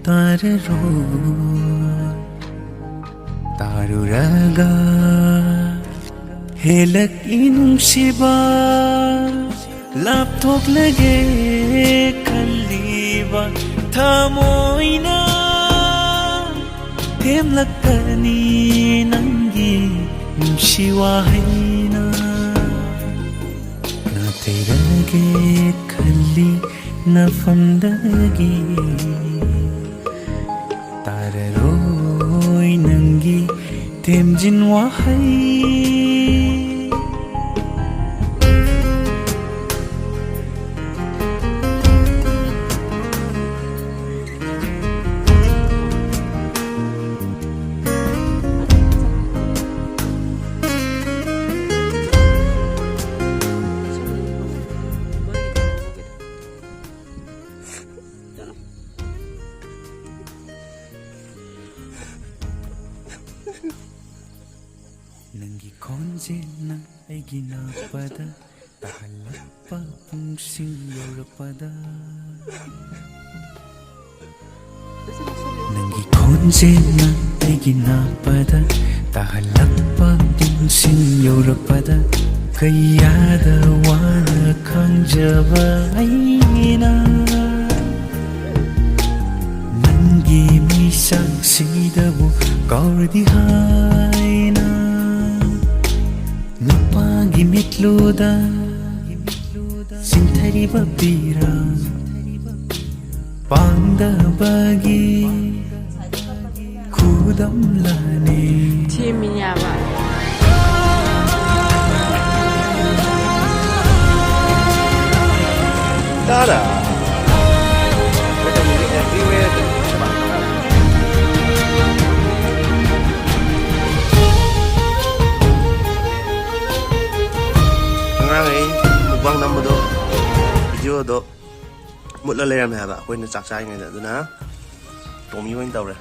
tararo taruraga helak inungsiba lapthok lage kalliba thamoina temlakani nangi nungsiwa haina na terage kalli na famdagi tararoi nangi temjin wahai Nangi konje na ay ginapada tahalak pa pungsing yorapada Nangi konje na ay ginapada tahalak pa pungsing yorapada Kayada wana kangjaba ayina Nangi misang sidabu kaurdi haina Gimitluda Sinthari babira Pangda bagi Kudam lane Timnya ba Tara Kita jadi everywhere tu mukbang number do video do một lần làm hả bạn quên chặt chai ngày nữa na tụi mình quên tàu rồi